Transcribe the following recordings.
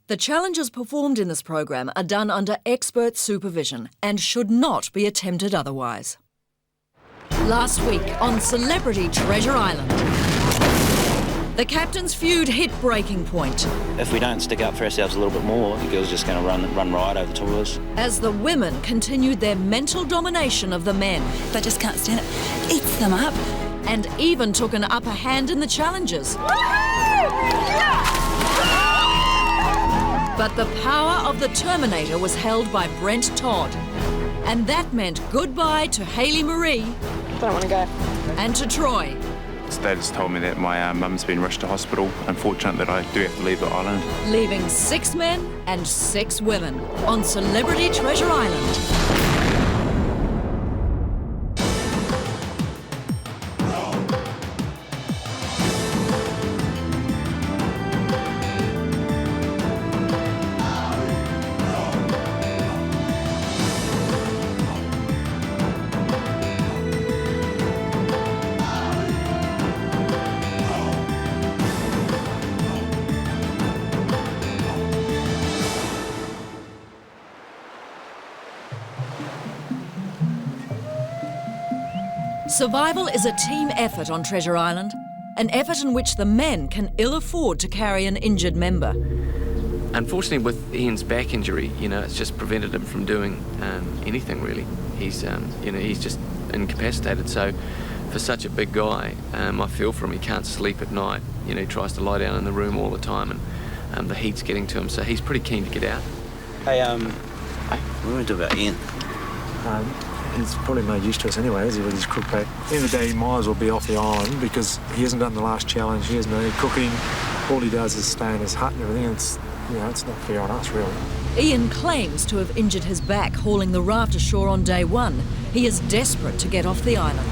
The challenges performed in this program are done under expert supervision and should not be attempted otherwise. Last week on Celebrity Treasure Island, the captain's feud hit breaking point. If we don't stick up for ourselves a little bit more, the girls are just going to run riot over top of us. As the women continued their mental domination of the men. They just can't stand it. Eats them up. And even took an upper hand in the challenges. But the power of the Terminator was held by Brent Todd. And that meant goodbye to Hayley Marie. Don't want to go. And to Troy. Status told me that my mum's been rushed to hospital. Unfortunate that I do have to leave the island. Leaving 6 men and 6 women on Celebrity Treasure Island. Survival is a team effort on Treasure Island, an effort in which the men can ill afford to carry an injured member. Unfortunately, with Ian's back injury, it's just prevented him from doing anything really. He's just incapacitated. So, for such a big guy, I feel for him. He can't sleep at night. He tries to lie down in the room all the time, and the heat's getting to him. So he's pretty keen to get out. Hey, what do we do about Ian? He's probably no use to us anyway, is he, with his crook back? At the end of the day, he might as well be off the island because he hasn't done the last challenge, he hasn't done any cooking. All he does is stay in his hut and everything, and it's not fair on us, really. Ian claims to have injured his back hauling the raft ashore on day 1. He is desperate to get off the island.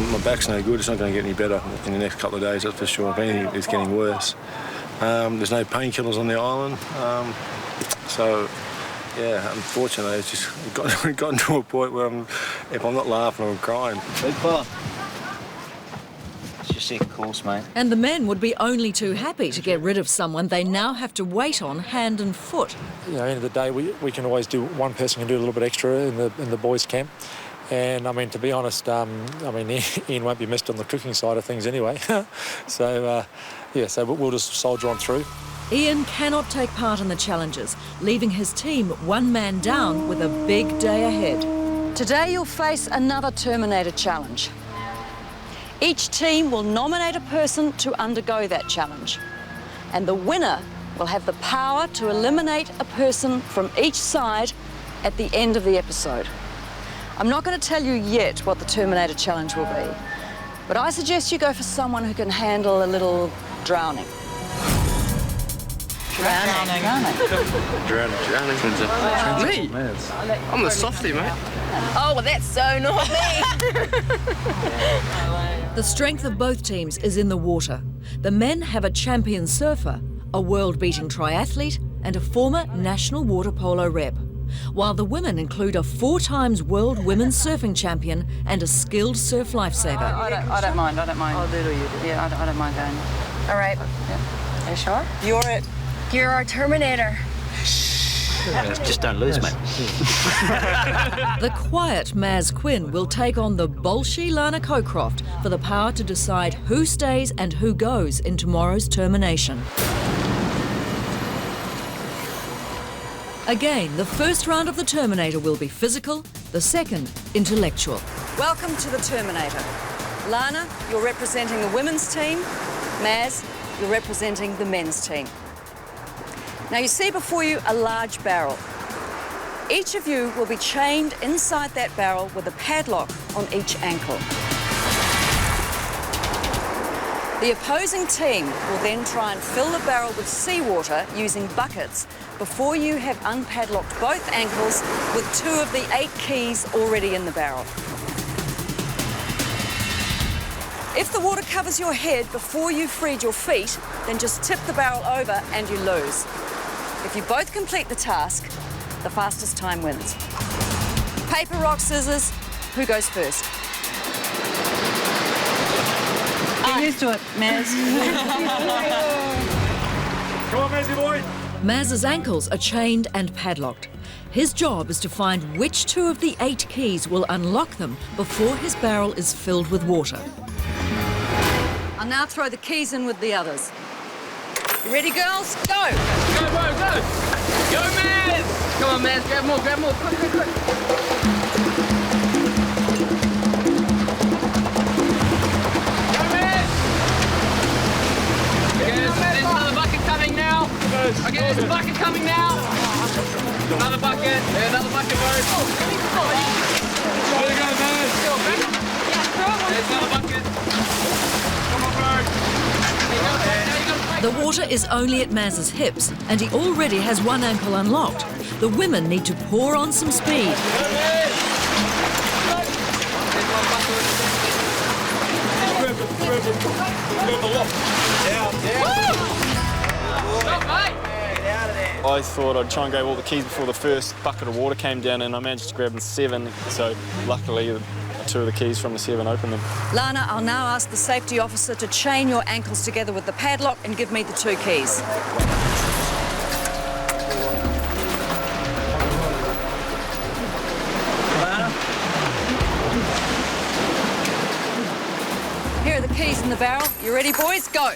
My back's no good, it's not going to get any better in the next couple of days, that's for sure. If anything, it's getting worse. There's no painkillers on the island, so... Yeah, unfortunately, it's just gotten to a point where if I'm not laughing, I'm crying. Big fella. It's your second course, mate. And the men would be only too happy to get rid of someone they now have to wait on hand and foot. At the end of the day, we can always do, one person can do a little bit extra in the boys' camp. And, to be honest, Ian won't be missed on the cooking side of things anyway. So we'll just soldier on through. Ian cannot take part in the challenges, leaving his team 1 man down with a big day ahead. Today you'll face another Terminator challenge. Each team will nominate a person to undergo that challenge. And the winner will have the power to eliminate a person from each side at the end of the episode. I'm not going to tell you yet what the Terminator challenge will be, but I suggest you go for someone who can handle a little drowning. Drowning. Me? I'm the softie, mate. Oh, well, that's so not me. The strength of both teams is in the water. The men have a champion surfer, a world-beating triathlete, and a former national water polo rep, while the women include a 4-times world women's surfing champion and a skilled surf lifesaver. I don't mind. Oh, there you do. Yeah, I don't mind going. All right. Yeah. Are you sure? You're it. You're our Terminator. Just don't lose, mate. The quiet Maz Quinn will take on the bolshy Lana Cocroft for the power to decide who stays and who goes in tomorrow's termination. Again, the first round of the Terminator will be physical, the second, intellectual. Welcome to the Terminator. Lana, you're representing the women's team. Maz, you're representing the men's team. Now you see before you a large barrel. Each of you will be chained inside that barrel with a padlock on each ankle. The opposing team will then try and fill the barrel with seawater using buckets before you have unpadlocked both ankles with 2 of the 8 keys already in the barrel. If the water covers your head before you've freed your feet, then just tip the barrel over and you lose. If you both complete the task, the fastest time wins. Paper, rock, scissors, who goes first? Get used to it, Maz. Come on, Mazzy boy. Maz's ankles are chained and padlocked. His job is to find which 2 of the 8 keys will unlock them before his barrel is filled with water. I'll now throw the keys in with the others. You ready, girls? Go! Go, go, go! Go, Maz! Come on, Maz, grab more, quick, quick, quick. Go, Maz! Okay, there's another bucket coming now. Okay, there's a bucket coming now. Another bucket. Yeah, another bucket, boys. Way to go, Maz. There's another bucket. Come on, bro. The water is only at Maz's hips, and he already has 1 ankle unlocked. The women need to pour on some speed. I thought I'd try and grab all the keys before the first bucket of water came down, and I managed to grab them 7, so luckily 2 of the keys from the 7 opened them. Lana, I'll now ask the safety officer to chain your ankles together with the padlock and give me the 2 keys. Here are the keys in the barrel. You ready, boys? Go!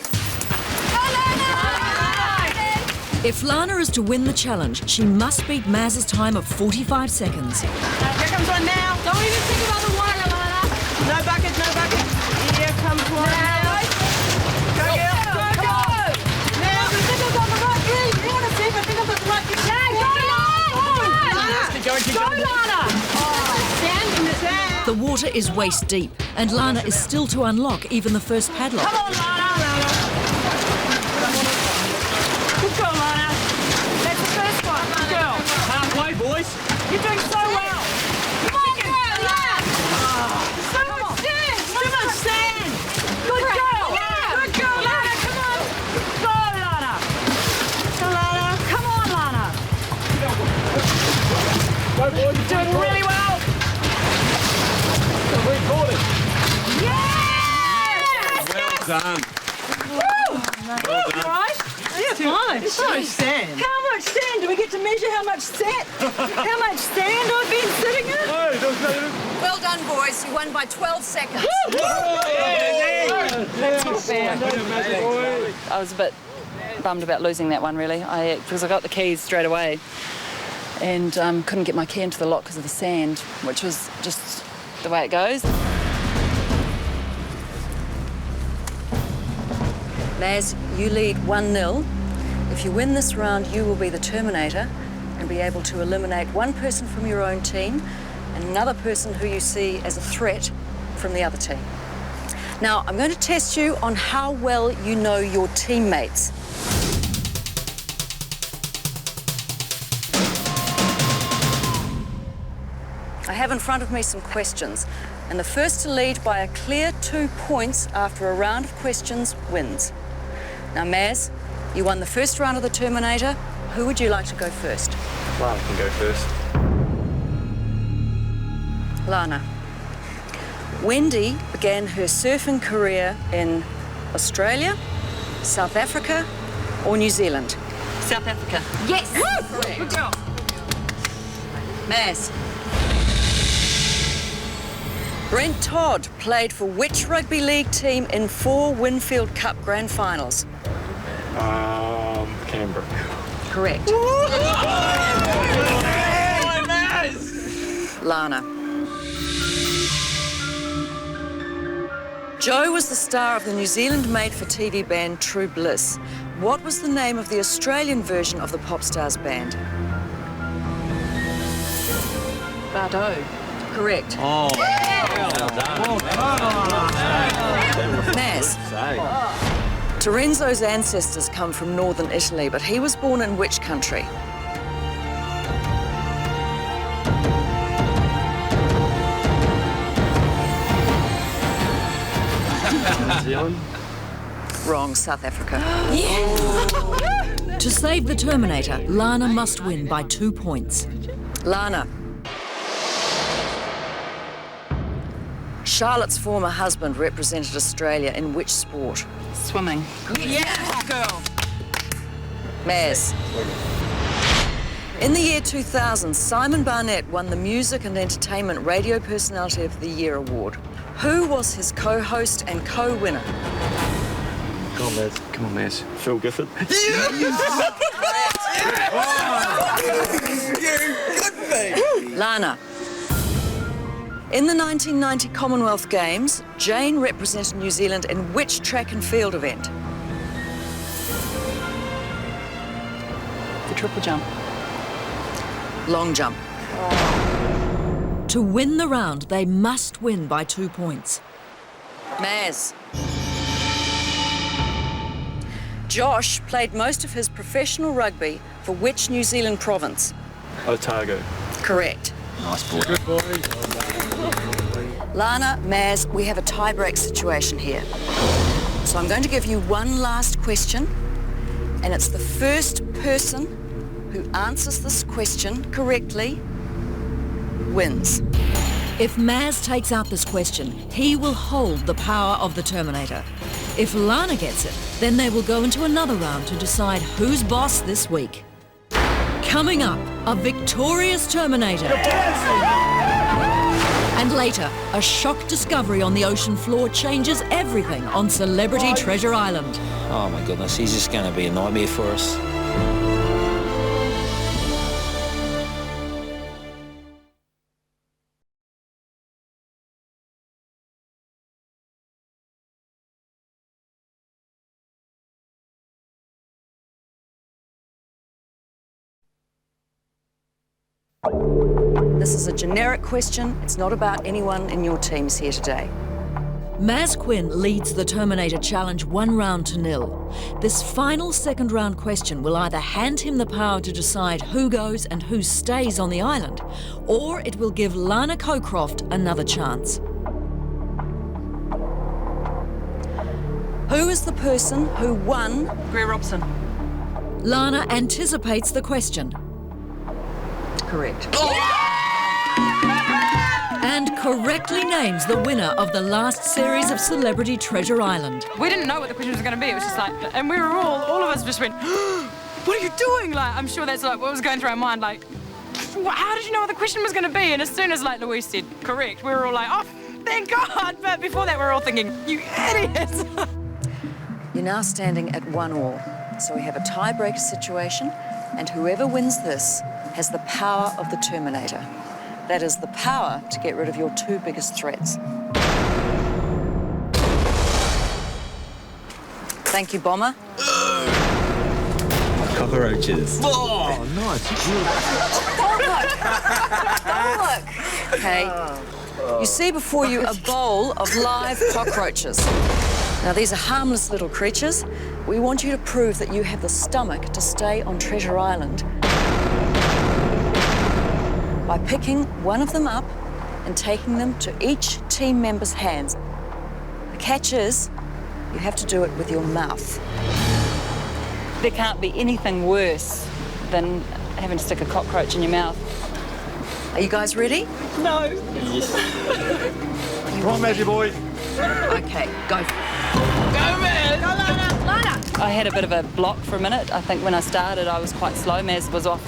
If Lana is to win the challenge, she must beat Maz's time of 45 seconds. Here comes one now. Don't even think about the water, Lana. No buckets, no buckets. Here comes one now. Go, girl. Go, go. Now, I think I've got the right key. You want to see if I think I've got the right key? Go, Lana. Sand in the sand. The water is waist deep, and Lana is still to unlock even the first padlock. Come on, Lana. Good girl, Lana. That's the first one. Good girl. Halfway, boys. You're doing so well. Come on, girl. Yeah. So much sand. So much sand. Good girl. Good girl, Lana. Come on. Go, Lana. Go, Lana. Come on, Lana. Go, boys. You're doing really well. Yes! Well done. Well done. Right? Yeah, fine. So much sand. How much sand? Do we get to measure how much sand? How much sand I've been sitting in? Well done, boys. You won by 12 seconds. That's not bad. I was a bit bummed about losing that one, really, because I got the keys straight away and couldn't get my key into the lock because of the sand, which was just the way it goes. Maz, you lead 1-0. If you win this round, you will be the Terminator and be able to eliminate 1 person from your own team and another person who you see as a threat from the other team. Now, I'm going to test you on how well you know your teammates. I have in front of me some questions, and the first to lead by a clear 2 points after a round of questions wins. Now, Maz, you won the first round of the Terminator. Who would you like to go first? Lana can go first. Lana. Wendy began her surfing career in Australia, South Africa, or New Zealand? South Africa. Yes! Good girl. Maz. Brent Todd played for which rugby league team in 4 Winfield Cup Grand Finals? Canberra. Correct. Lana. Joe was the star of the New Zealand made-for-TV band True Bliss. What was the name of the Australian version of the Popstars band? Bardo. Correct. Oh. Well done. Maz. Terenzo's ancestors come from northern Italy, but he was born in which country? New Zealand. Wrong, South Africa. To save the Terminator, Lana must win by 2 points. Lana. Charlotte's former husband represented Australia in which sport? Swimming. Yeah, girl. Maz. In the year 2000, Simon Barnett won the Music and Entertainment Radio Personality of the Year award. Who was his co-host and co-winner? Come on, Maz. Come on, Maz. Phil Gifford. Lana. In the 1990 Commonwealth Games, Jane represented New Zealand in which track and field event? The triple jump. Long jump. To win the round, they must win by 2 points. Maz. Josh played most of his professional rugby for which New Zealand province? Otago. Correct. Nice boy. Good boy. Lana, Maz, we have a tie-break situation here. So I'm going to give you one last question, and it's the first person who answers this question correctly wins. If Maz takes out this question, he will hold the power of the Terminator. If Lana gets it, then they will go into another round to decide who's boss this week. Coming up, a victorious Terminator. And later, a shock discovery on the ocean floor changes everything on Celebrity Treasure Island. Oh my goodness, he's just going to be a nightmare for us. This is a generic question. It's not about anyone in your teams here today. Maz Quinn leads the Terminator Challenge 1-0. This final second round question will either hand him the power to decide who goes and who stays on the island, or it will give Lana Cockcroft another chance. Who is the person who won? Greer Robson. Lana anticipates the question. Correct. And correctly names the winner of the last series of Celebrity Treasure Island. We didn't know what the question was going to be. It was just like, and we were all of us just went, what are you doing? Like, I'm sure that's like what was going through our mind. Like, how did you know what the question was going to be? And as soon as like Louise said correct, we were all like, oh, thank God. But before that, we were all thinking, you idiots. You're now standing at 1-1. So we have a tiebreaker situation, and whoever wins this has the power of the Terminator. That is the power to get rid of your two biggest threats. Thank you, Bomber. Cockroaches. Oh, nice. Don't look. Okay. You see before you a bowl of live cockroaches. Now, these are harmless little creatures. We want you to prove that you have the stomach to stay on Treasure Island by picking one of them up and taking them to each team member's hands. The catch is, you have to do it with your mouth. There can't be anything worse than having to stick a cockroach in your mouth. Are you guys ready? No. Yes. Come on, Mazzy boy. Okay, go. Go, man! Go, Lana! Lana! I had a bit of a block for a minute. I think when I started, I was quite slow. Maz was off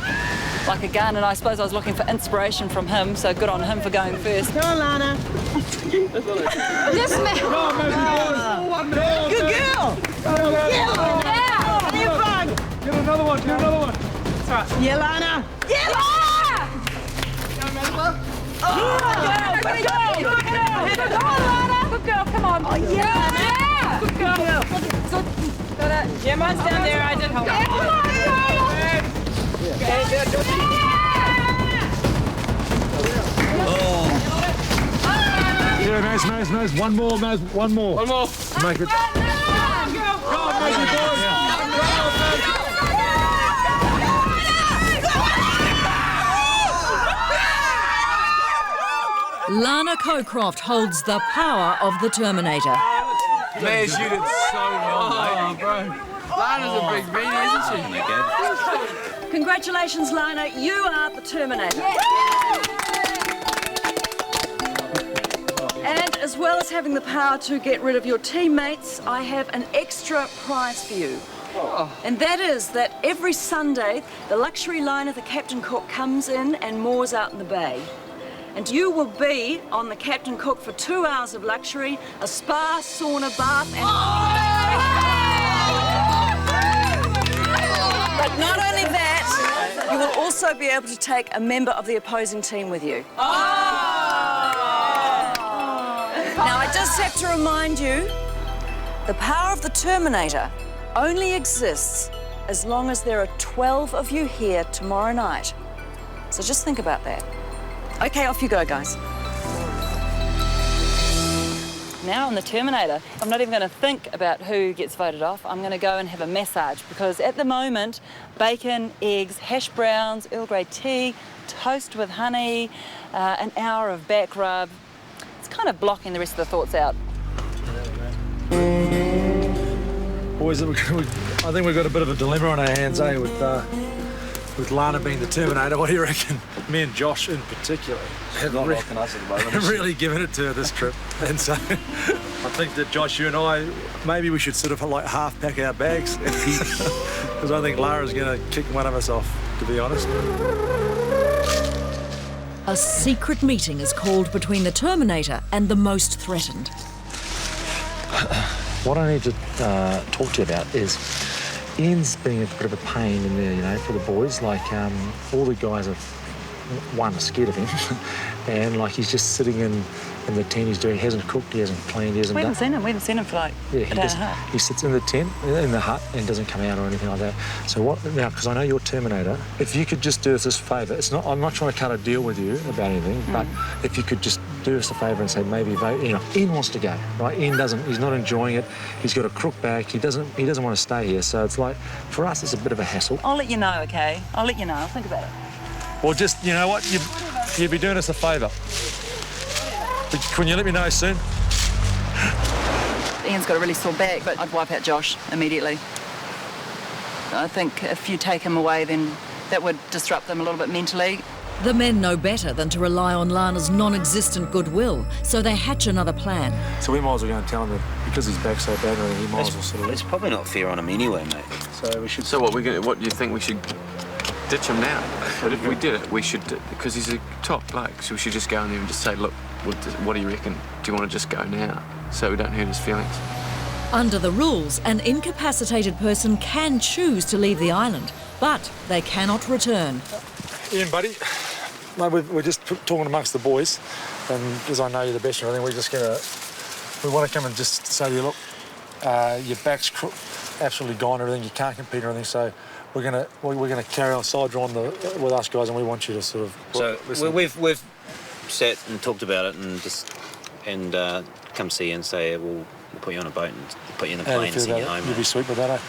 like a gun, and I suppose I was looking for inspiration from him, so good on him for going first. Go on, Lana. Yes, man! Go on, Mazzy boy. Good girl. Yeah. You're fine. Get another one, get another one. That's right. Yeah, Lana. Yeah, Lana! Good girl. Good girl. Good girl, Lana! Good girl, come on. Oh, yeah. Yeah! Good girl. Got it. Yeah, mine's down there. I did help. Yeah, come on, Yeah, nice. One more, Maz. One more. One more. Make it. Go on, Mazzy boy. Lana Cockcroft holds the power of the Terminator. Maz, you did so well, mate. Bro. Lana's a big beanie, isn't she? Congratulations, Lana. You are the Terminator. And as well as having the power to get rid of your teammates, I have an extra prize for you. And that is that every Sunday, the luxury liner, the Captain Cook, comes in and moors out in the bay. And you will be on the Captain Cook for 2 hours of luxury, a spa, sauna, bath, and... But not only that, you will also be able to take a member of the opposing team with you. Now, I just have to remind you, the power of the Terminator only exists as long as there are 12 of you here tomorrow night. So just think about that. Okay, off you go, guys. Now on the Terminator, I'm not even going to think about who gets voted off. I'm going to go and have a massage because at the moment, bacon, eggs, hash browns, Earl Grey tea, toast with honey, an hour of back rub. It's kind of blocking the rest of the thoughts out. Boys, I think we've got a bit of a dilemma on our hands, eh, with Lana being the Terminator. What do you reckon? Me and Josh in particular have really given it to her this trip. And so I think that Josh, you and I, maybe we should sort of like half pack our bags because I think Lara's going to kick one of us off, to be honest. A secret meeting is called between the Terminator and the most threatened. What I need to talk to you about is Ian's being a bit of a pain in there, you know, for the boys. Like, all the guys are, one, scared of him, and like he's just sitting in the tent. He hasn't cooked, he hasn't cleaned, he hasn't We haven't seen him for like a day and a half. He sits in the tent, in the hut, and doesn't come out or anything like that. So what now? Because I know you're Terminator. If you could just do us this favour, I'm not trying to cut a deal with you about anything, but if you could just do us a favour and say maybe vote. You know, Ian wants to go, right? Ian doesn't. He's not enjoying it. He's got a crook back. He doesn't want to stay here. So it's like, for us, it's a bit of a hassle. I'll let you know, okay? I'll let you know. I'll think about it. Or just, you know what? You'd be doing us a favour. Can you let me know soon? Ian's got a really sore back, but I'd wipe out Josh immediately. I think if you take him away, then that would disrupt them a little bit mentally. The men know better than to rely on Lana's non-existent goodwill, so they hatch another plan. So we might as well go and tell him that because he's back so bad, he might as well sort of... It's probably not fair on him anyway, mate. So we should... So what do you think we should ditch him now? But if we did it, we should, because he's a top bloke, so we should just go in there and just say, look, what do you reckon? Do you want to just go now, so we don't hurt his feelings? Under the rules, an incapacitated person can choose to leave the island, but they cannot return. Ian, buddy, mate, we're just talking amongst the boys, and because I know you're the best and everything, we want to come and just say to you, look, your back's absolutely gone and everything, you can't compete or anything, so we're gonna carry on soldier on with us guys, and we want you to sort of... So we've sat and talked about it and come see you and say we'll put you on a boat and put you in a plane and send you home. You'd be sweet with that, eh?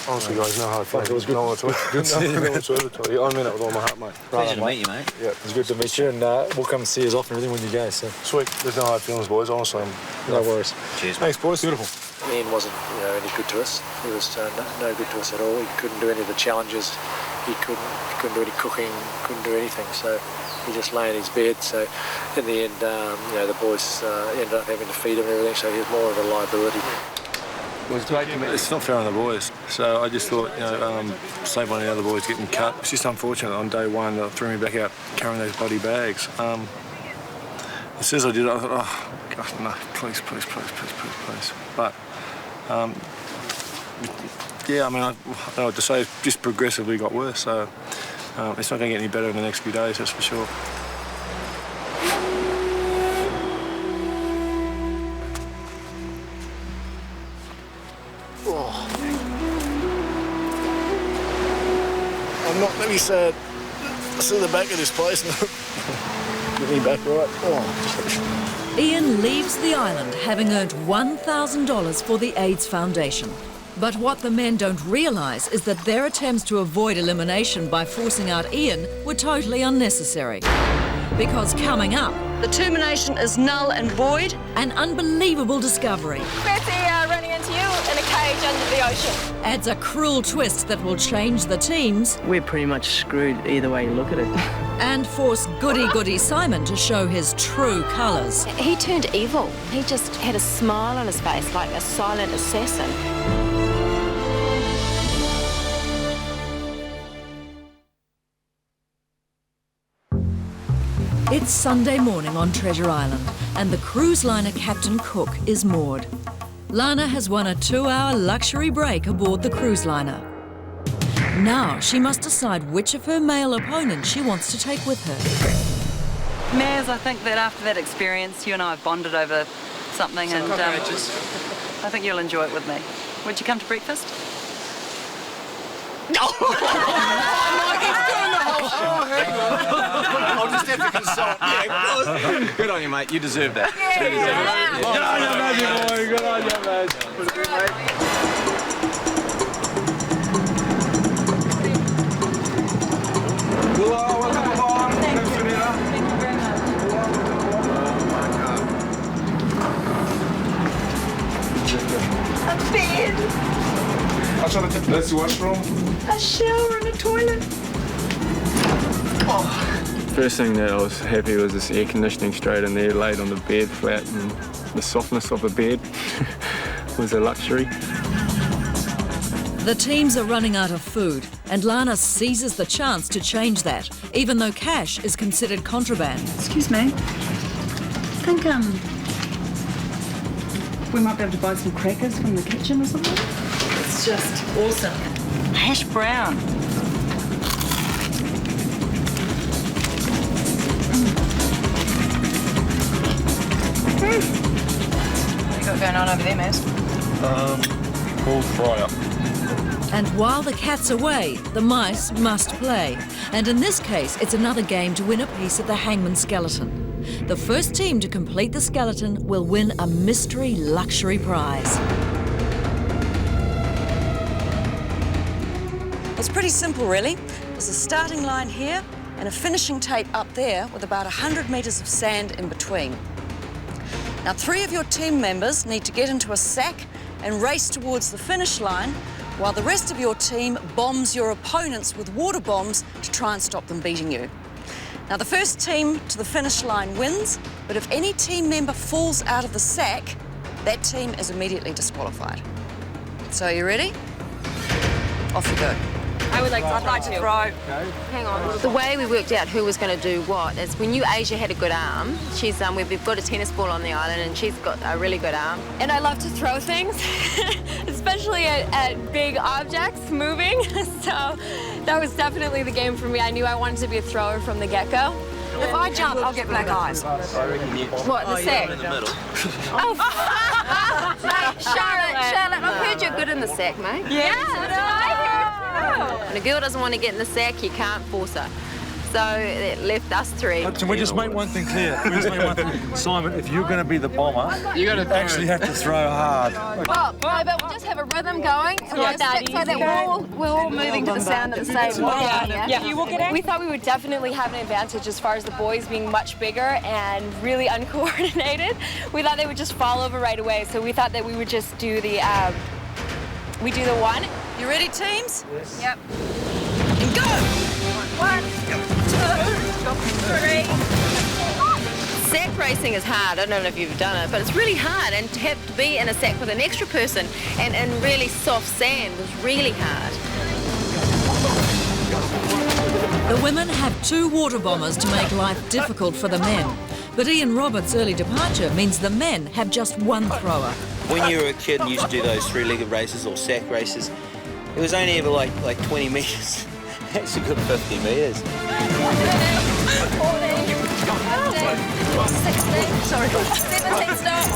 Honestly, guys, no hard feelings. It was good. No, good to see you, man. I mean that with all my heart, mate. Pleasure to meet you, mate. Yeah, it's good to meet you, and we'll come and see you as often and everything when you go. So sweet. There's no hard feelings, boys. Honestly, no worries. Cheers, mate. Thanks, boys. Beautiful. Ian wasn't, any good to us. He was no good to us at all. He couldn't do any of the challenges. He couldn't do any cooking. Couldn't do anything. So he just lay in his bed. So in the end, the boys ended up having to feed him and everything. So he was more of a liability. It was great to meet. It's not fair on the boys. So I just thought, save one of the other boys getting cut. It's just unfortunate on day one they threw me back out carrying those bloody bags. As soon as I did it, I thought, oh, gosh, no, please. But, I don't know what to say. It just progressively got worse. So it's not going to get any better in the next few days, that's for sure. I'm not really sad. See the back of this place and get me back right. Oh. Ian leaves the island having earned $1,000 for the AIDS Foundation. But what the men don't realise is that their attempts to avoid elimination by forcing out Ian were totally unnecessary. Because coming up... The termination is null and void. An unbelievable discovery. Betty running into you in a cage under the ocean. Adds a cruel twist that will change the teams. We're pretty much screwed either way you look at it. And force goody Simon to show his true colours. He turned evil. He just had a smile on his face like a silent assassin. It's Sunday morning on Treasure Island, and the cruise liner Captain Cook is moored. Lana has won a 2-hour luxury break aboard the cruise liner. Now she must decide which of her male opponents she wants to take with her. Maz, I think that after that experience, you and I have bonded over something, and I think you'll enjoy it with me. Would you come to breakfast? I'll just have to consult. Yeah, good on you, mate. You deserve that. Yeah. Good on you, Mazzy boy. Good on you, Maz. A bed, That's the washroom. a shower and a toilet. First thing that I was happy was this air conditioning straight in there, laid on the bed flat, and the softness of the bed was a luxury. The teams are running out of food, and Lana seizes the chance to change that, even though cash is considered contraband. Excuse me. I think, we might be able to buy some crackers from the kitchen or something. It's just awesome. Hash brown. What you got going on over there, Maz? Cold fryer. And while the cat's away, the mice must play. And in this case, it's another game to win a piece of the hangman skeleton. The first team to complete the skeleton will win a mystery luxury prize. It's pretty simple, really. There's a starting line here and a finishing tape up there with about 100 metres of sand in between. Now, 3 of your team members need to get into a sack and race towards the finish line, while the rest of your team bombs your opponents with water bombs to try and stop them beating you. Now, the first team to the finish line wins, but if any team member falls out of the sack, that team is immediately disqualified. So, are you ready? Off you go. I'd like to throw. Hang on. The way we worked out who was going to do what is when Asia had a good arm. She's we've got a tennis ball on the island and she's got a really good arm. And I love to throw things, especially at big objects moving. So that was definitely the game for me. I knew I wanted to be a thrower from the get-go. If I jump, I'll get black eyes. What, the sack? In the middle. Oh, Charlotte, I've heard you're good in the sack, mate. Yeah, that's what I heard. When a girl doesn't want to get in the sack, you can't force her. So it left us 3. Can we just make one thing clear? Simon, if you're going to be the bomber, you actually have to throw hard. Well, no, but we'll just have a rhythm going so that we're all moving to the sound at the same time. Yeah. You will get out. We thought we would definitely have an advantage as far as the boys being much bigger and really uncoordinated. We thought they would just fall over right away, so we thought that we would just do the one. You ready, teams? Yes. Yep. And go! 1, 2, 3. Sack racing is hard. I don't know if you've done it, but it's really hard. And to have to be in a sack with an extra person and really soft sand was really hard. The women have 2 water bombers to make life difficult for the men. But Ian Roberts' early departure means the men have just 1 thrower. When you were a kid and used to do those 3-legged races or sack races, it was only ever like 20 metres. That's a good 50 metres. 14, 16, sorry, 17 start.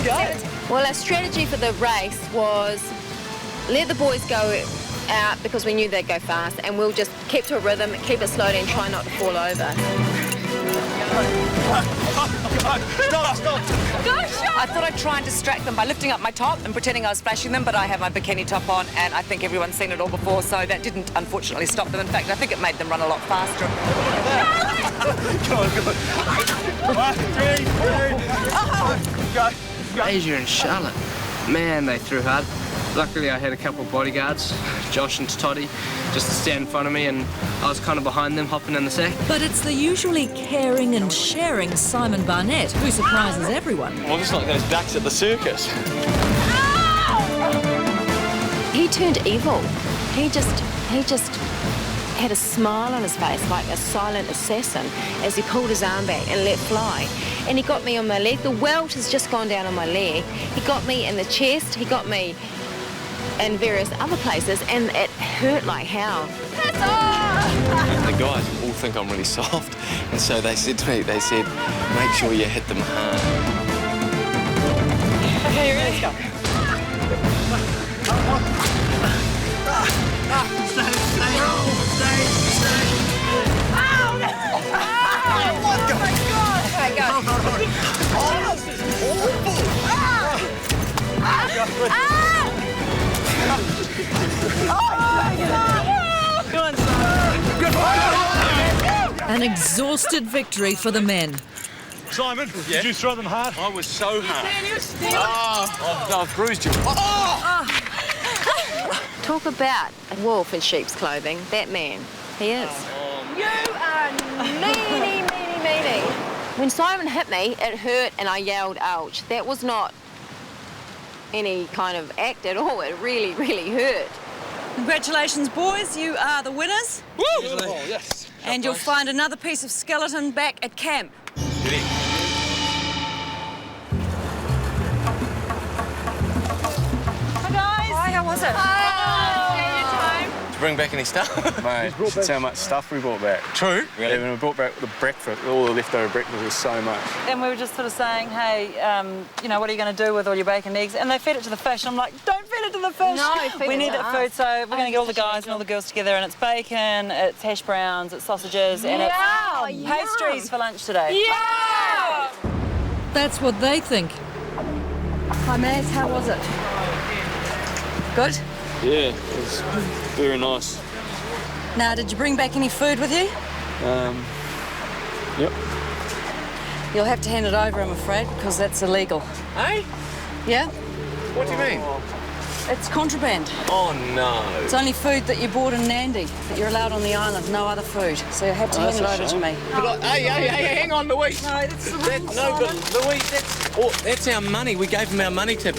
Okay. Well, our strategy for the race was let the boys go out because we knew they'd go fast, and we'll just keep to a rhythm, keep it slowly and try not to fall over. Stop! I thought I'd try and distract them by lifting up my top and pretending I was splashing them, but I have my bikini top on, and I think everyone's seen it all before, so that didn't unfortunately stop them. In fact, I think it made them run a lot faster. Go. Asia and Charlotte, man, they threw hard. Luckily, I had a couple of bodyguards, Josh and Toddy, just to stand in front of me, and I was kind of behind them, hopping in the sack. But it's the usually caring and sharing Simon Barnett who surprises everyone. Well, just like those ducks at the circus. He turned evil. He had a smile on his face like a silent assassin as he pulled his arm back and let fly. And he got me on my leg. The welt has just gone down on my leg. He got me in the chest. He got me in various other places, and it hurt like hell. That's all! And the guys all think I'm really soft, and so they said to me, they said, make sure you hit them hard. Okay, you ready? Let's go. Oh my God! Okay, go. Oh, this is awful! An exhausted victory for the men. Simon, did you throw them hard? I was so hard. I've bruised you. Talk about a wolf in sheep's clothing. That man, he is. You are meanie. When Simon hit me, it hurt and I yelled, ouch. That was not any kind of act at all. It really, really hurt. Congratulations, boys. You are the winners. Woo! Oh, yes. And you'll find another piece of skeleton back at camp. Hi, guys. Hi, how was it? Did you bring back any stuff? Mate, that's how much stuff we brought back. True. Really? Yeah, when we brought back the breakfast, all the leftover breakfast was so much. And we were just sort of saying, hey, you know, what are you going to do with all your bacon and eggs? And they fed it to the fish. I'm like, don't feed it to the fish. No, feed we it need to it us. food, so we're going to get all the guys and all the girls together, and it's bacon, it's hash browns, it's sausages, and it's pastries for lunch today. Yeah! That's what they think. Hi, Maz. How was it? Good? Yeah, it was very nice. Now, did you bring back any food with you? Yep. You'll have to hand it over, I'm afraid, because that's illegal. Hey? Yeah? What do you mean? It's contraband. Oh, no. It's only food that you bought in Nandi that you're allowed on the island, no other food. So you have to hand it over to me. Hey, hang on, Louise. No, that's the rules. No, but Louise, that's our money. We gave him our money to...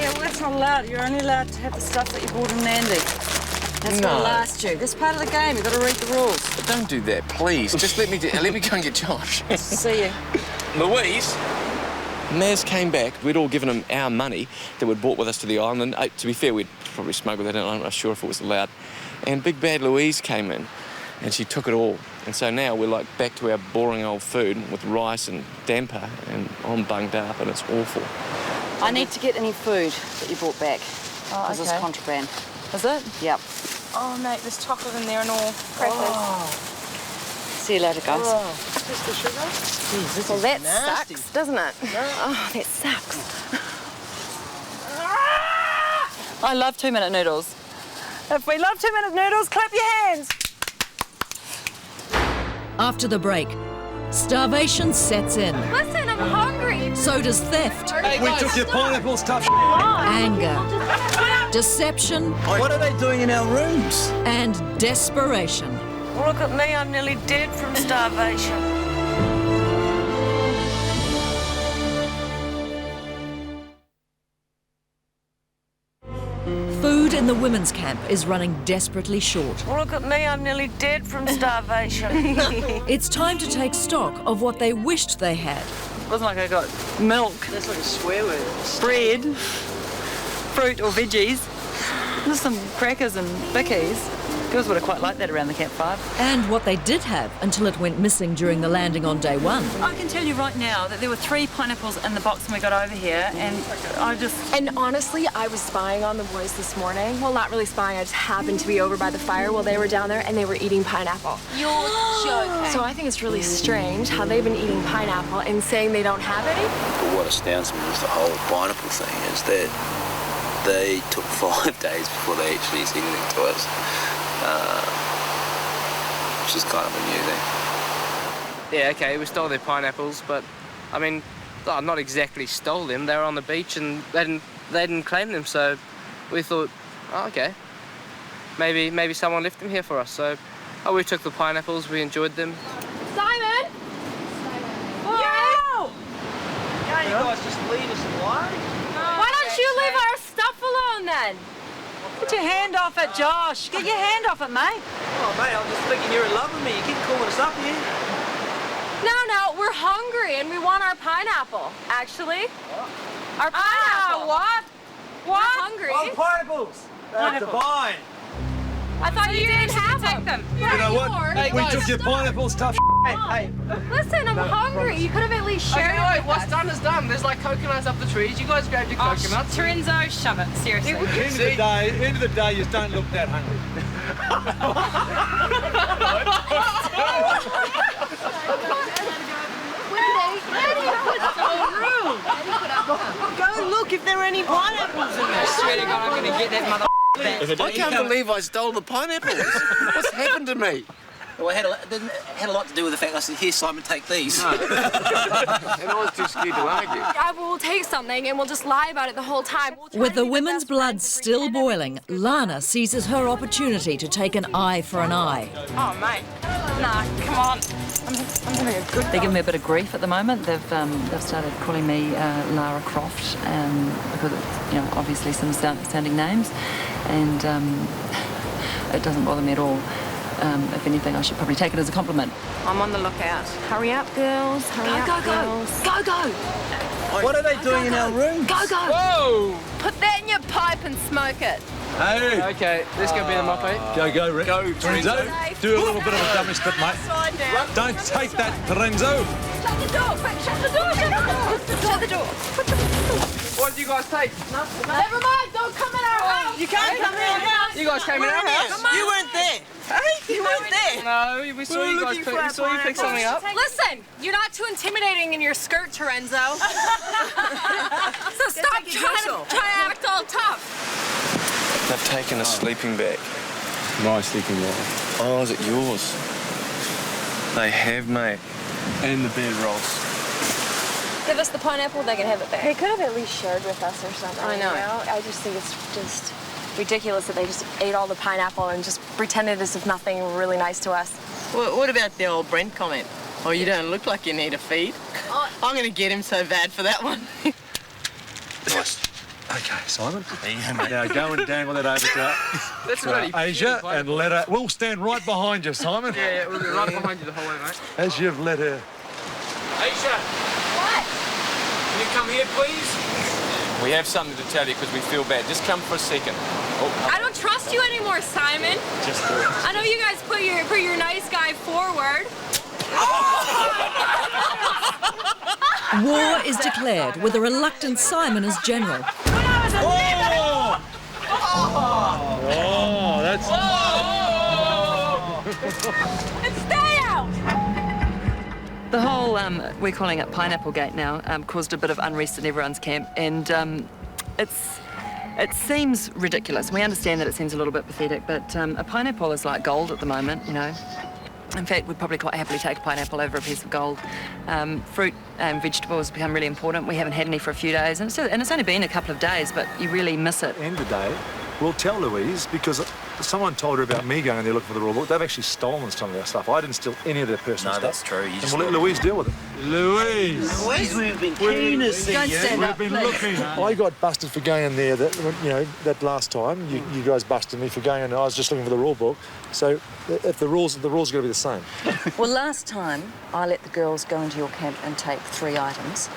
Yeah, well, that's not allowed. You're only allowed to have the stuff that you bought in Nandi. That's No. gonna last you. That's part of the game. You've got to read the rules. Don't do that, please. Just let me go and get Josh. See you. Louise, Maz came back. We'd all given him our money that we'd brought with us to the island. To be fair, we'd probably smuggled that in. I'm not sure if it was allowed. And Big Bad Louise came in, and she took it all. And so now we're like back to our boring old food with rice and damper, and I'm bunged up, and it's awful. I need to get any food that you brought back. Because it's contraband. Is it? Yep. Oh, mate, there's chocolate in there and all crackers. See you later, guys. Just the sugar? Jeez, this Well, is that nasty. sucks, doesn't it? Oh, that sucks. I love 2-minute noodles. If we love 2-minute noodles, clap your hands. After the break, starvation sets in. Listen, I'm hungry. So does theft, We took your pineapple stuff. anger, deception, What are they doing in our rooms? and desperation. Look at me, I'm nearly dead from starvation. Food in the women's camp is running desperately short. Look at me, I'm nearly dead from starvation. It's time to take stock of what they wished they had. It wasn't like I got milk, That's like a swear word. bread, fruit or veggies. Just some crackers and bickies. Girls would have quite liked that around the campfire. And what they did have until it went missing during the landing on day one. I can tell you right now that there were 3 pineapples in the box when we got over here, and I just... And honestly, I was spying on the boys this morning. Well, not really spying, I just happened to be over by the fire while they were down there and they were eating pineapple. You're joking. So I think it's really strange how they've been eating pineapple and saying they don't have any. But what astounds me is the whole pineapple thing is that they took 5 days before they actually said anything to us, which is kind of a new thing. Yeah, okay, we stole their pineapples, but I mean, not exactly stole them. They were on the beach and they didn't claim them, so we thought, oh, okay, maybe someone left them here for us. So we took the pineapples, we enjoyed them. Simon! Yeah, you guys just leave us alone. Why don't you leave our stuff alone then? Get your hand off it, Josh. Get your hand off it, mate. Oh, mate, I'm just thinking you're in love with me. You keep calling us up here. No, we're hungry and we want our pineapple, actually. Our pineapple. What? We're hungry. Oh, pineapples. They're divine. I thought you didn't have them. You know what? Hey, we guys. took your pineapples, tough. Hey. Listen, I'm hungry. You could have at least shared Okay, it wait, with what's us. done is done. There's like coconuts up the trees. You guys grabbed your coconuts. Terenzo, shove it. Seriously. End of the day, you don't look that hungry. Go look if there are any pineapples in there. I swear to God, I'm going to get that mother back. I can't believe I stole the pineapples. What's happened to me? Well, it had a lot to do with the fact I said, here, Simon, take these. And I was too scared to argue. We'll take something and we'll just lie about it the whole time. We'll try With to the be women's best blood friends and still pretend boiling, Lana seizes her opportunity to take an eye for an eye. Oh, mate. Nah, come on. I'm having a good They're giving me a bit of grief at the moment. They've started calling me Lara Croft because it's, you know, obviously some sounding names, and it doesn't bother me at all. If anything, I should probably take it as a compliment. I'm on the lookout. Hurry up, girls. Hurry up, girls. Go, go. What are they doing in our room? Go, go. Whoa! Put that in your pipe and smoke it. Hey! Okay, let's go be the moppy. Go, Rick. Go, Terenzo. Do a little bit of a dummy spit, mate. Don't take that, Terenzo. Shut the door, quick. Shut the door. Shut the door. Shut the door. What did you guys take? Never mind. Don't come in our house. You can't come in our house. You guys came in our house? You weren't there. Hey, you weren't there. No, we saw you guys pick something up. Listen, you're not too intimidating in your skirt, Terenzo. So stop trying to act all tough. They've taken a sleeping bag. My sleeping bag. Oh, is it yours? They have, mate. And the bed rolls. Give us the pineapple, they can have it back. They could have at least shared with us or something. I know. You know? I just think it's just ridiculous that they just ate all the pineapple and just pretended as if nothing were really nice to us. What about the old Brent comment? Oh, you don't look like you need a feed. I'm going to get him so bad for that one. Okay, Simon. Now go and dangle that over to That's bloody Asia cute, and let her... We'll stand right behind you, Simon. Yeah, we'll be right behind you the whole way, mate. As you've let her... Aisha! What? Can you come here, please? We have something to tell you because we feel bad. Just come for a second. I don't trust you anymore, Simon. Just do it. I know you guys put your nice guy forward. War is declared with a reluctant Simon as general. Oh, that's... And stay out! The whole, we're calling it Pineapple Gate now, caused a bit of unrest in everyone's camp, and it seems ridiculous. We understand that it seems a little bit pathetic, but a pineapple is like gold at the moment, you know. In fact, we'd probably quite happily take a pineapple over a piece of gold. Fruit and vegetables become really important. We haven't had any for a few days, and it's only been a couple of days, but you really miss it. End of the day, we'll tell Louise, because someone told her about me going there looking for the rule book. They've actually stolen some of their stuff. I didn't steal any of their personal stuff. No, that's true. And we'll let Louise deal with it. Louise! Louise, we've been keen to see Don't you. stand up, We've been please. looking. I got busted for going in there that last time. You guys busted me for going in there. I was just looking for the rule book. So if the rules are going to be the same. Well, last time I let the girls go into your camp and take 3 items.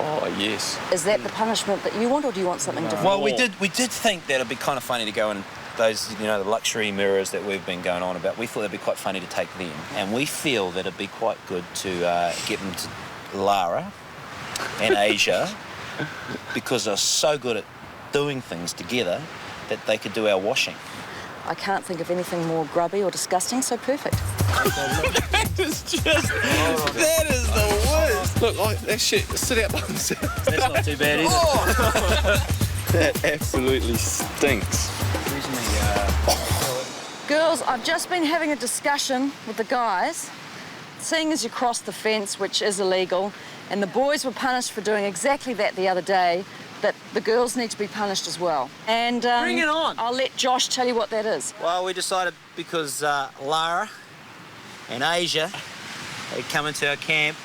Oh, yes. Is that the punishment that you want, or do you want something different? Well, we did think that it'd be kind of funny to go in those, the luxury mirrors that we've been going on about. We thought it'd be quite funny to take them, and we feel that it'd be quite good to get them to Lara and Asia because they're so good at doing things together that they could do our washing. I can't think of anything more grubby or disgusting, so perfect. That is the worst. Look, that shit, sit out by himself. That's not too bad, is it? Oh. That absolutely stinks. Girls, I've just been having a discussion with the guys. Seeing as you crossed the fence, which is illegal, and the boys were punished for doing exactly that the other day, that the girls need to be punished as well. And Bring it on. I'll let Josh tell you what that is. Well, we decided because Lara and Asia had come into our camp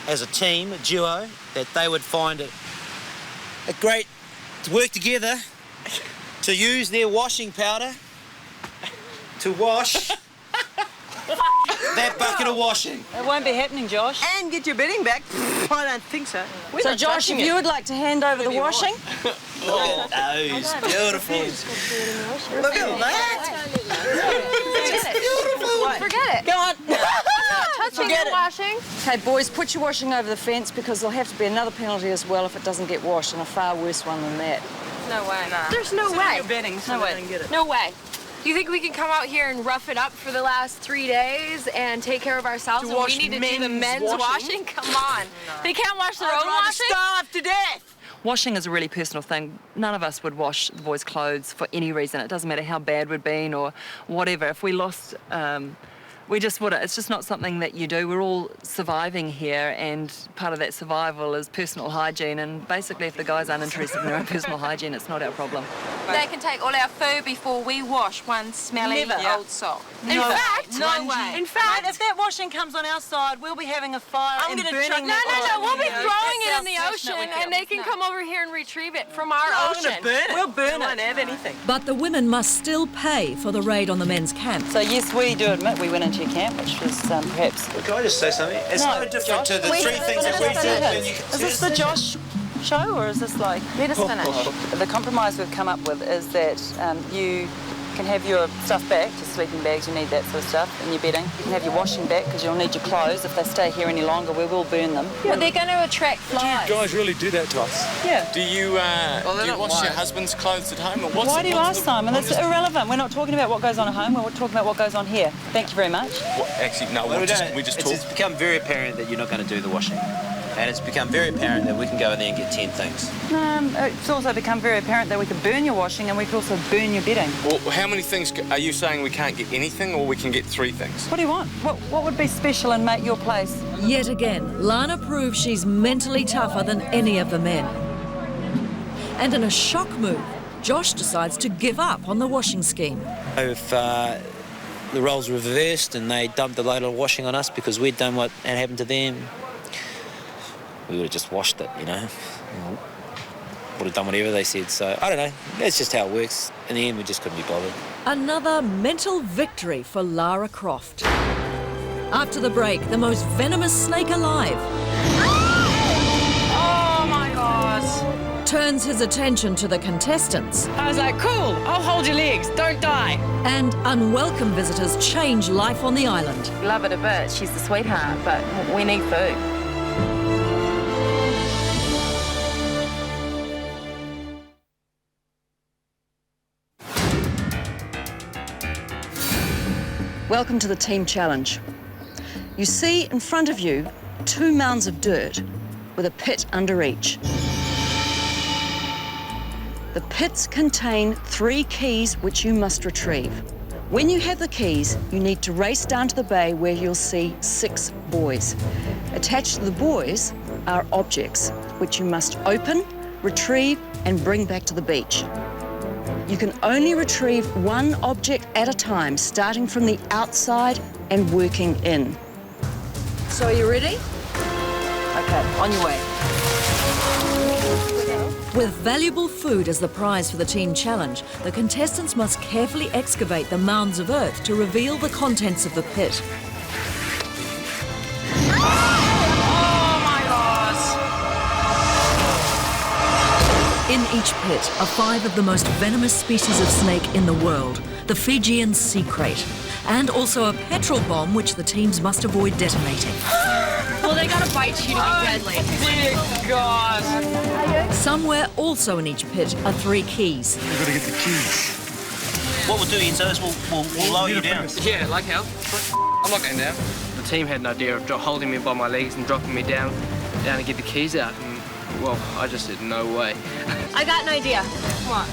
as a team, a duo, that they would find it great to work together to use their washing powder to wash that bucket of washing. It won't be happening, Josh. And get your bedding back. I don't think so. So, Josh, if you would like to hand over the washing. Look at those, beautiful. Look at that. It's beautiful. Forget it. Go on. Touching the washing. Okay, boys, put your washing over the fence because there'll have to be another penalty as well if it doesn't get washed, and a far worse one than that. No way. Nah. There's no way. Bedding, so No way. they don't get it. No way. Do you think we can come out here and rough it up for the last 3 days and take care of ourselves? To And wash we need to do the men's washing? washing? Come on. They can't wash their I'd own rather washing? starve to death. Washing is a really personal thing. None of us would wash the boys' clothes for any reason. It doesn't matter how bad we'd been or whatever. If we lost, we just wouldn't. It's just not something that you do. We're all surviving here, and part of that survival is personal hygiene. And basically, if the guys aren't interested in their own personal hygiene, it's not our problem. They can take all our food before we wash one smelly Never. old sock. No. In fact, No way. In fact, Mate, if that washing comes on our side, we'll be having a fire I'm and gonna burning chuck that no, washing. we'll be Yeah. throwing it That in the sounds ocean, passionate with and they you. can come over here and retrieve it from our I'm ocean. gonna burn it. We'll burn I it. won't have anything. But the women must still pay for the raid on the men's camp. So yes, we do admit we went into your camp, which was perhaps... Can I just say something? It's no different to the three things that we did. Is this the Josh show, or is this like... Let us finish. The compromise we've come up with is that you can have your stuff back, your sleeping bags, you need that sort of stuff, and your bedding. You can have your washing back because you'll need your clothes. If they stay here any longer, we will burn them. But they're going to attract flies. Do you guys really do that to us? Yeah. Do you wash your husband's clothes at home? Or Why do you ask, Simon? It's irrelevant. We're not talking about what goes on at home, we're talking about what goes on here. Thank you very much. Actually, no, Well, we just talk. It's become very apparent that you're not going to do the washing. And it's become very apparent that we can go in there and get 10 things. It's also become very apparent that we could burn your washing and we could also burn your bedding. Well, how many things are you saying we can't get anything, or we can get 3 things? What do you want? What would be special and make your place? Yet again, Lana proves she's mentally tougher than any of the men. And in a shock move, Josh decides to give up on the washing scheme. If the roles were reversed and they dumped a load of washing on us because we'd done what had happened to them, we would have just washed it, you know. Would have done whatever they said. So, I don't know. That's just how it works. In the end, we just couldn't be bothered. Another mental victory for Lara Croft. After the break, the most venomous snake alive Oh my God. turns his attention to the contestants. I was like, cool, I'll hold your legs, don't die. And unwelcome visitors change life on the island. Love it a bit. She's the sweetheart, but we need food. Welcome to the team challenge. You see in front of you 2 mounds of dirt with a pit under each. The pits contain 3 keys which you must retrieve. When you have the keys, you need to race down to the bay where you'll see 6 buoys. Attached to the buoys are objects which you must open, retrieve, and bring back to the beach. You can only retrieve 1 object at a time, starting from the outside and working in. So are you ready? Okay, on your way. With valuable food as the prize for the team challenge, the contestants must carefully excavate the mounds of earth to reveal the contents of the pit. Oh my God. In each pit are 5 of the most venomous species of snake in the world, the Fijian sea crate, and also a petrol bomb which the teams must avoid detonating. Well, they got to bite you to be deadly. Dear God. Somewhere also in each pit are 3 keys. We've got to get the keys. What we'll do, Enzo, is we'll lower you down. Yeah, like how? I'm not going down. The team had an idea of holding me by my legs and dropping me down to get the keys out. And, well, I just said, no way. I got an idea. What?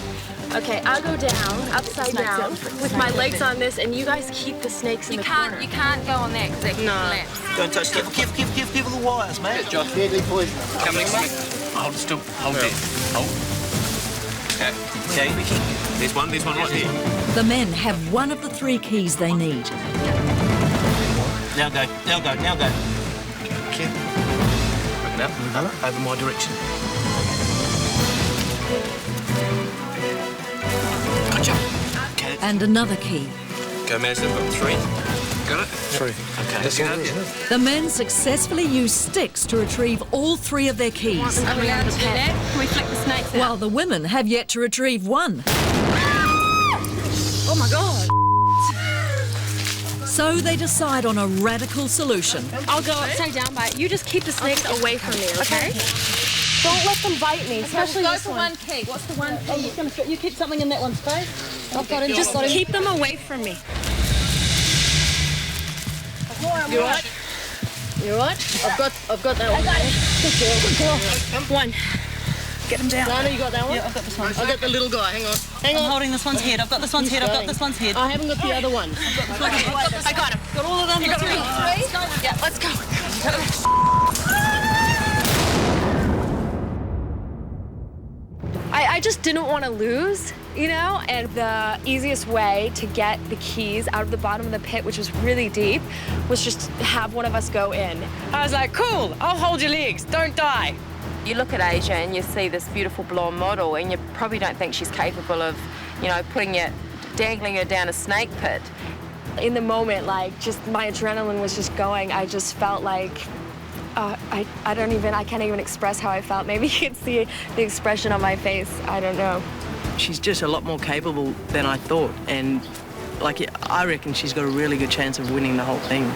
Okay, I'll go down, upside down, with my legs on this, and you guys keep the snakes in the corner. You can't go on that because they can collapse. Don't touch. Careful the wires, mate. Josh, deadly poison. Come next to me. Hold still. Hold there. Hold. Okay, There's one right there. The men have 1 of the 3 keys they need. now go. Open up. Over my direction. And another key. Go, Maz, they've got 3. Got it? 3. Okay. That's all good, isn't it? The men successfully use sticks to retrieve all 3 of their keys, Are we allowed to do that? Can we flick the snakes out? while the women have yet to retrieve 1. Oh my God. So they decide on a radical solution. I'll go upside down, but you just keep the snakes away from me, okay? Don't let them bite me, especially go this for one. 1 key. What's the one key? I'm just gonna you keep something in that one's face. I've got him. Just keep them away from me. You alright? You alright? I've got that one. Good girl. One. Get him down. Lana, you got that one? Yeah, I've got this one. I got the little guy. Hang on. Hang on. I'm holding this one's head. I've got this one's head. I've got this one's head. I haven't got the other one. I got him. Got all of them. You got 3? Yeah, let's go. I just didn't want to lose, you know, and the easiest way to get the keys out of the bottom of the pit, which was really deep, was just have one of us go in. I was like, cool, I'll hold your legs, don't die. You look at Asia and you see this beautiful blonde model and you probably don't think she's capable of, you know, dangling her down a snake pit. In the moment, like, just my adrenaline was just going. I just felt like, I can't even express how I felt. Maybe you could see the expression on my face. I don't know. She's just a lot more capable than I thought, and I reckon she's got a really good chance of winning the whole thing.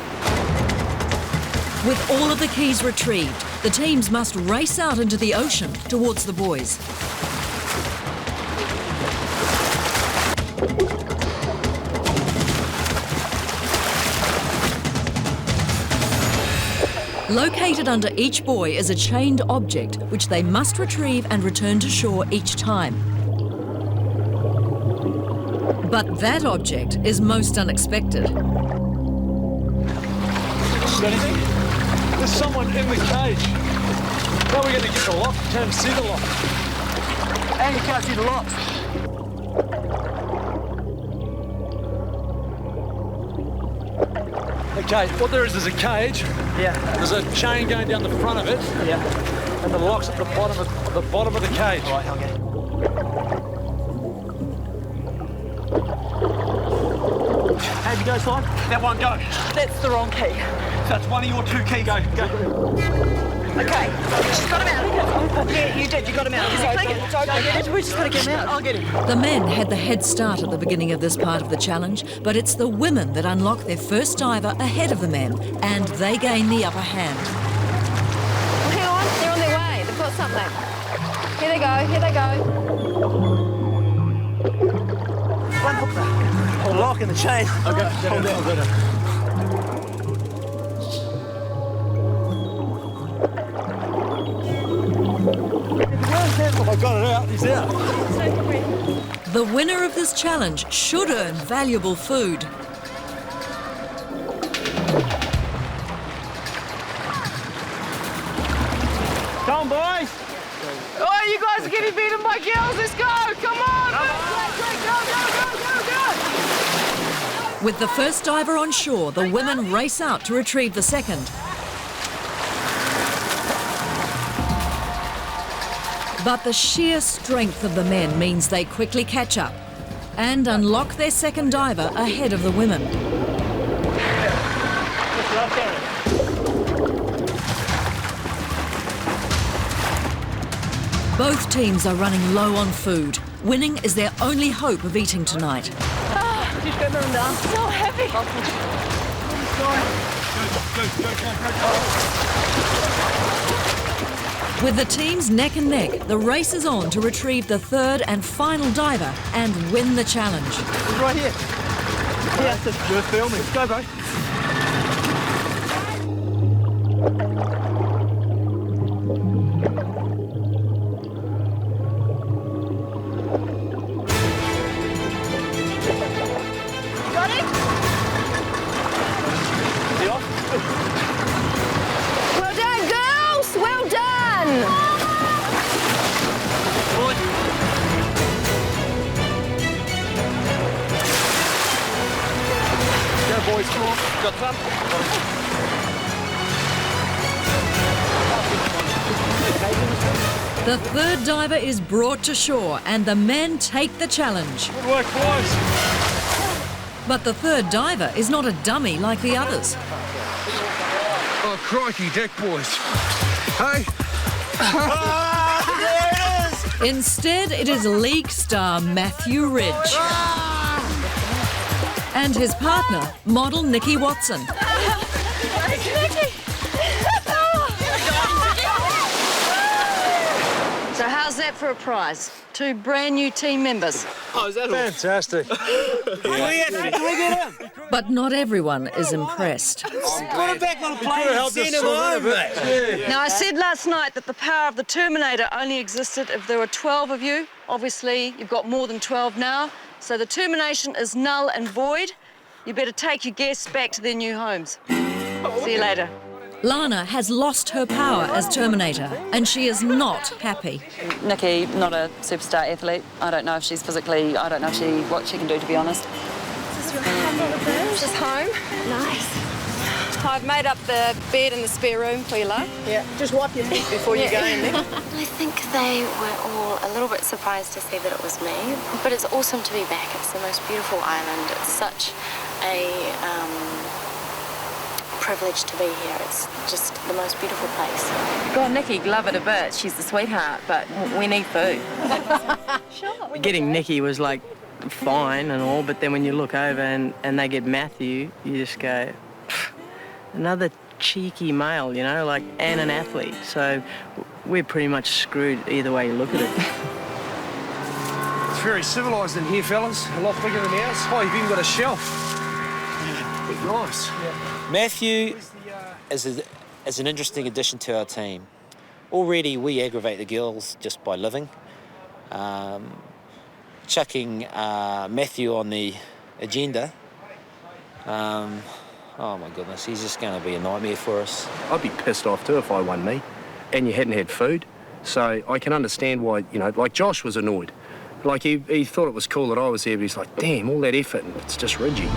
With all of the keys retrieved, the teams must race out into the ocean towards the boys. Located under each buoy is a chained object which they must retrieve and return to shore each time. But that object is most unexpected. Anything? There's someone in the cage. How are we going to get the lock? Can't see the lock. And you can't see the lock. Okay, what there is a cage. Yeah. There's a chain going down the front of it. Yeah. And the lock's at the bottom of the cage. All right, okay. How'd you go, Simon? That one, go. That's the wrong key. That's one of your 2 key, go. Okay, she's got him out. Yeah, you did. You got him out. We just got to get him out. I'll get him. The men had the head start at the beginning of this part of the challenge, but it's the women that unlock their first diver ahead of the men, and they gain the upper hand. Well, hang on, they're on their way. They've got something. Here they go, here they go. Unhook that. I'll lock in the chain. Okay, hold it. I got it out, he's out. The winner of this challenge should earn valuable food. Come on, boys. Oh, you guys are getting beaten by girls, let's go, come on. Go. With the first diver on shore, the women race out to retrieve the second. But the sheer strength of the men means they quickly catch up and unlock their second diver ahead of the women. Both teams are running low on food. Winning is their only hope of eating tonight. Just go down. So heavy. With the teams neck and neck, the race is on to retrieve the third and final diver and win the challenge. He's right here. Yeah, you're filming. Go, bro. Got it? Well done, girls! Well done! Go, boys. Got some? The third diver is brought to shore and the men take the challenge. Good work, boys. But the third diver is not a dummy like the others. Oh, crikey, deck boys. Hey? There it is! Instead, it is league star Matthew Ridge. And his partner, model Nikki Watson. So how's that for a prize? 2 brand new team members. Oh, is that fantastic? Can we get him? But not everyone is impressed. Put him back on a plane and send him home, mate. Now, I said last night that the power of the Terminator only existed if there were 12 of you. Obviously, you've got more than 12 now, so the termination is null and void. You better take your guests back to their new homes. See you later. Lana has lost her power as Terminator, and she is not happy. Nikki, not a superstar athlete. I don't know if she's physically, I don't know if what she can do, to be honest. This is your home. Just home. Nice. I've made up the bed in the spare room for you, love. Yeah, just wipe your feet before you go in there. I think they were all a little bit surprised to see that it was me, but it's awesome to be back. It's the most beautiful island. It's such a privilege to be here. It's just the most beautiful place. God, Nikki, love it a bit. She's the sweetheart, but we need food. Sure. Getting Nikki was like fine and all, but then when you look over and they get Matthew, you just go, another cheeky male, you know, like, and an athlete. So we're pretty much screwed either way you look at it. It's very civilised in here, fellas. A lot bigger than ours. Oh, you've even got a shelf. Nice. Matthew is an interesting addition to our team. Already we aggravate the girls just by living. Chucking Matthew on the agenda, oh my goodness, he's just going to be a nightmare for us. I'd be pissed off too if I won me and you hadn't had food. So I can understand why, you know, like Josh was annoyed. Like he thought it was cool that I was there, but he's like, damn, all that effort and it's just Ridgie.